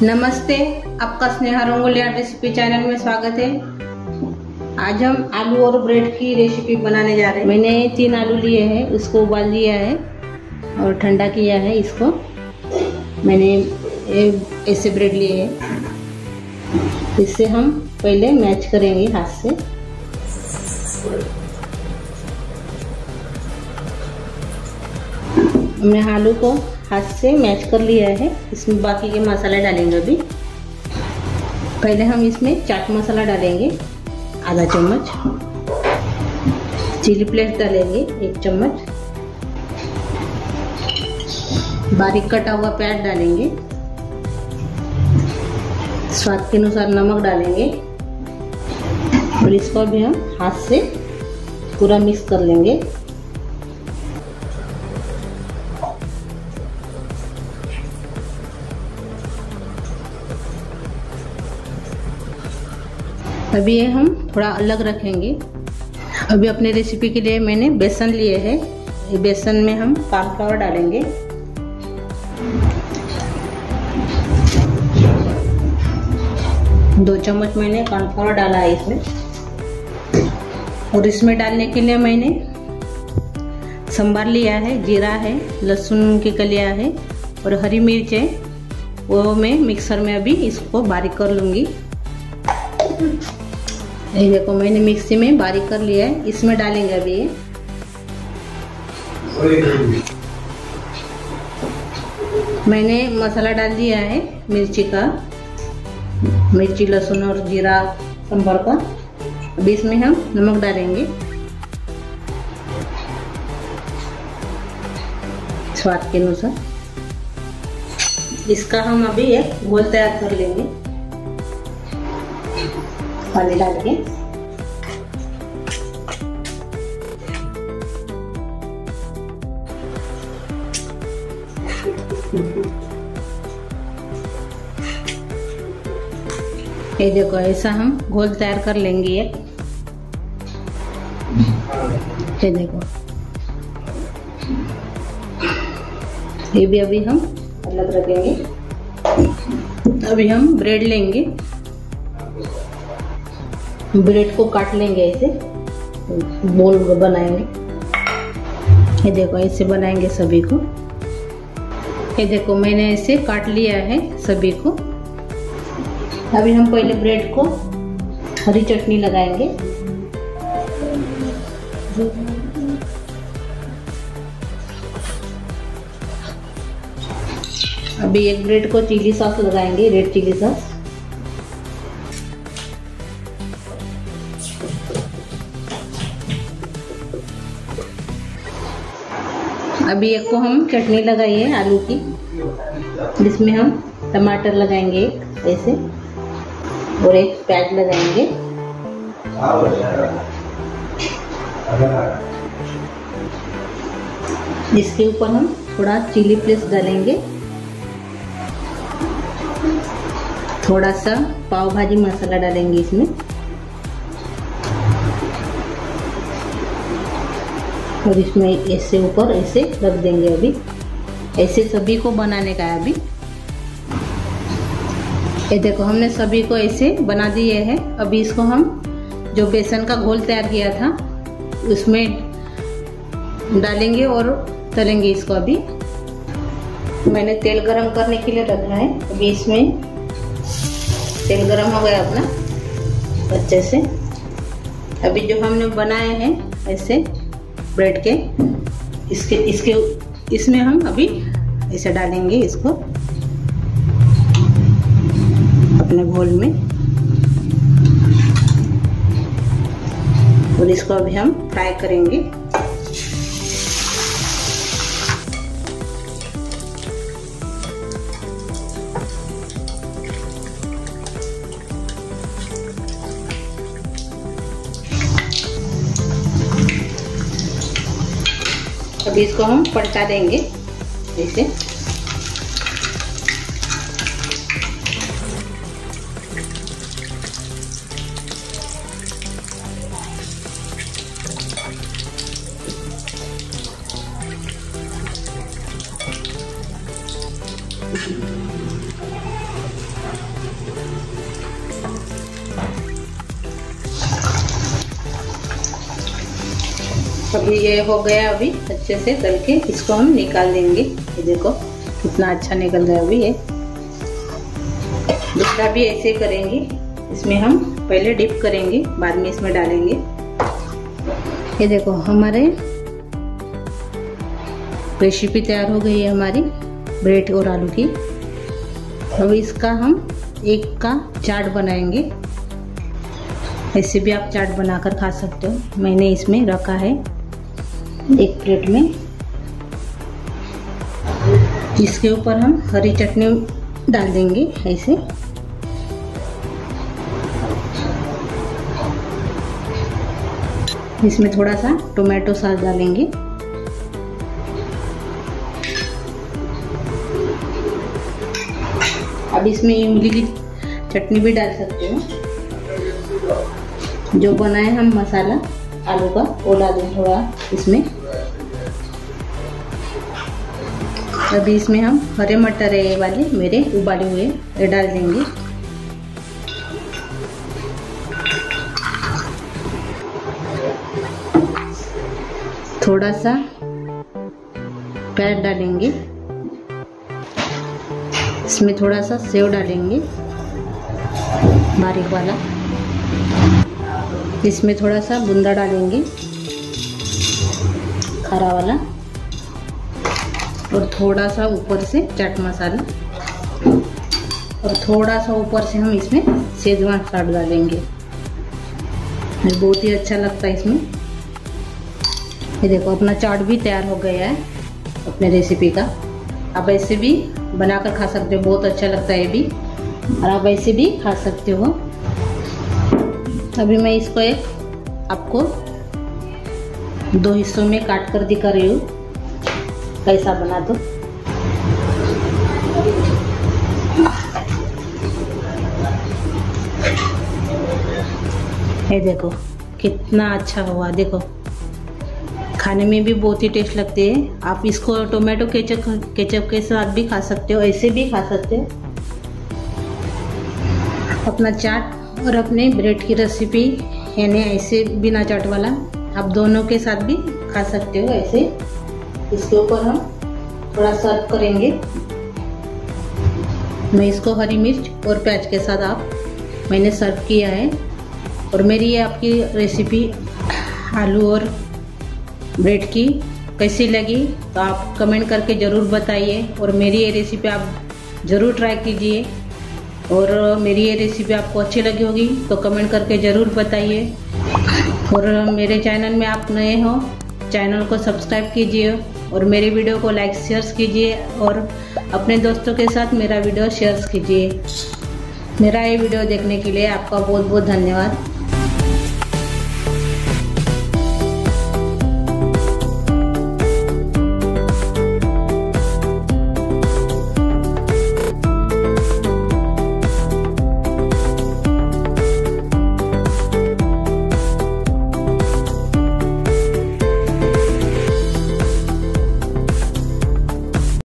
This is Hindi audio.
नमस्ते, आपका Sneha rangoli art recipe channel में स्वागत है। आज हम आलू और ब्रेड की रेसिपी बनाने जा रहे हैं। मैंने 3 आलू लिए हैं, उसको उबाल लिया है और ठंडा किया है। इसको मैंने ऐसे ब्रेड लिए हैं। इससे हम पहले मैच करेंगे हाथ से। हमने आलू को हाथ से मैच कर लिया है। इसमें बाकी के मसाला डालेंगे। अभी पहले हम इसमें चाट मसाला डालेंगे आधा चम्मच, चिली फ्लेक्स डालेंगे 1 चम्मच, बारीक कटा हुआ प्याज डालेंगे, स्वाद के अनुसार नमक डालेंगे और इसको भी हम हाथ से पूरा मिक्स कर लेंगे। अभी ये हम थोड़ा अलग रखेंगे। अभी अपने रेसिपी के लिए मैंने बेसन लिए है। ये बेसन में हम कॉर्नफ्लावर डालेंगे, दो चम्मच मैंने कॉर्नफ्लावर डाला है इसमें। और इसमें डालने के लिए मैंने संबार लिया है, जीरा है, लहसुन की कलियां है और हरी मिर्च है। वो मैं मिक्सर में अभी इसको बारीक कर लूँगी। ये देखो मैंने मिक्सी में बारीक कर लिया है। इसमें डालेंगे अभी ये मैंने मसाला डाल दिया है मिर्ची का, मिर्ची लहसुन और जीरा संबर का। अभी इसमें हम नमक डालेंगे स्वाद के अनुसार। इसका हम अभी एक घोल तैयार कर लेंगे पानी डाल के। ये देखो ऐसा हम घोल तैयार कर लेंगे। ये देखो ये भी अभी हम अलग रखेंगे। अभी हम ब्रेड लेंगे, ब्रेड को काट लेंगे, ऐसे बोल बनाएंगे। ये देखो ऐसे बनाएंगे सभी को। ये देखो मैंने ऐसे काट लिया है सभी को। अभी हम पहले ब्रेड को हरी चटनी लगाएंगे। अभी एक ब्रेड को चिली सॉस लगाएंगे, रेड चिली सॉस। अभी एक को हम चटनी लगाई है आलू की, जिसमें हम टमाटर लगाएंगे ऐसे और एक प्याज लगाएंगे। इसके ऊपर हम थोड़ा चिली फ्लेक्स डालेंगे, थोड़ा सा पाव भाजी मसाला डालेंगे इसमें और इसमें ऐसे ऊपर ऐसे रख देंगे। अभी ऐसे सभी को बनाने का है। अभी ये देखो हमने सभी को ऐसे बना दिए हैं। अभी इसको हम जो बेसन का घोल तैयार किया था उसमें डालेंगे और तलेंगे इसको। अभी मैंने तेल गरम करने के लिए रखा है। अभी इसमें तेल गरम हो गया अपना अच्छे से। अभी जो हमने बनाए हैं ऐसे ब्रेड के, इसमें हम अभी ऐसे डालेंगे इसको अपने घोल में और इसको अभी हम फ्राई करेंगे। अभी इसको हम पलटा देंगे ऐसे। अभी ये हो गया, अभी अच्छे से तल के इसको हम निकाल देंगे। ये देखो कितना अच्छा निकल गया अभी ये। दूसरा भी ऐसे करेंगे, इसमें हम पहले डिप करेंगे, बाद में इसमें डालेंगे। ये देखो हमारे रेसिपी तैयार हो गई है हमारी ब्रेड और आलू की। अब इसका हम एक का चाट बनाएंगे। ऐसे भी आप चाट बनाकर खा सकते हो। मैंने इसमें रखा है एक प्लेट में। इसके ऊपर हम हरी चटनी डाल देंगे ऐसे। इसमें थोड़ा सा टोमेटो सॉस डालेंगे। अब इसमें इमली की चटनी भी डाल सकते हो। जो बनाए हम मसाला आलू का वो डाल दें थोड़ा इसमें। अभी इसमें हम हरे मटर है वाले मेरे उबाले हुए ये डाल देंगे। थोड़ा सा प्याज डालेंगे। इसमें थोड़ा सा सेव डालेंगे बारीक वाला। इसमें थोड़ा सा बुंदा डालेंगे खरा वाला, और थोड़ा सा ऊपर से चाट मसाला, और थोड़ा सा ऊपर से हम इसमें शेजवान सॉस डालेंगे। बहुत ही अच्छा लगता है इसमें। ये देखो अपना चाट भी तैयार हो गया है अपने रेसिपी का। आप ऐसे भी बनाकर खा सकते हो, बहुत अच्छा लगता है ये भी, और आप ऐसे भी खा सकते हो। अभी मैं इसको एक आपको 2 हिस्सों में काट कर दिखा रही हूँ कैसा बना। तो ये देखो कितना अच्छा हुआ। देखो खाने में भी बहुत ही टेस्ट लगते हैं। आप इसको टोमेटो केचप के साथ भी खा सकते हो, ऐसे भी खा सकते हो। अपना चाट और अपने ब्रेड की रेसिपी यानी ऐसे बिना चाट वाला आप दोनों के साथ भी खा सकते हो ऐसे। इसके ऊपर हम थोड़ा सर्व करेंगे। मैं इसको हरी मिर्च और प्याज के साथ मैंने सर्व किया है। और मेरी ये आपकी रेसिपी आलू और ब्रेड की कैसी लगी तो आप कमेंट करके ज़रूर बताइए। और मेरी ये रेसिपी आप ज़रूर ट्राई कीजिए। और मेरी ये रेसिपी आपको अच्छी लगी होगी तो कमेंट करके ज़रूर बताइए। और मेरे चैनल में आप नए हो, चैनल को सब्सक्राइब कीजिए और मेरे वीडियो को लाइक शेयर कीजिए और अपने दोस्तों के साथ मेरा वीडियो शेयर कीजिए। मेरा ये वीडियो देखने के लिए आपका बहुत बहुत धन्यवाद।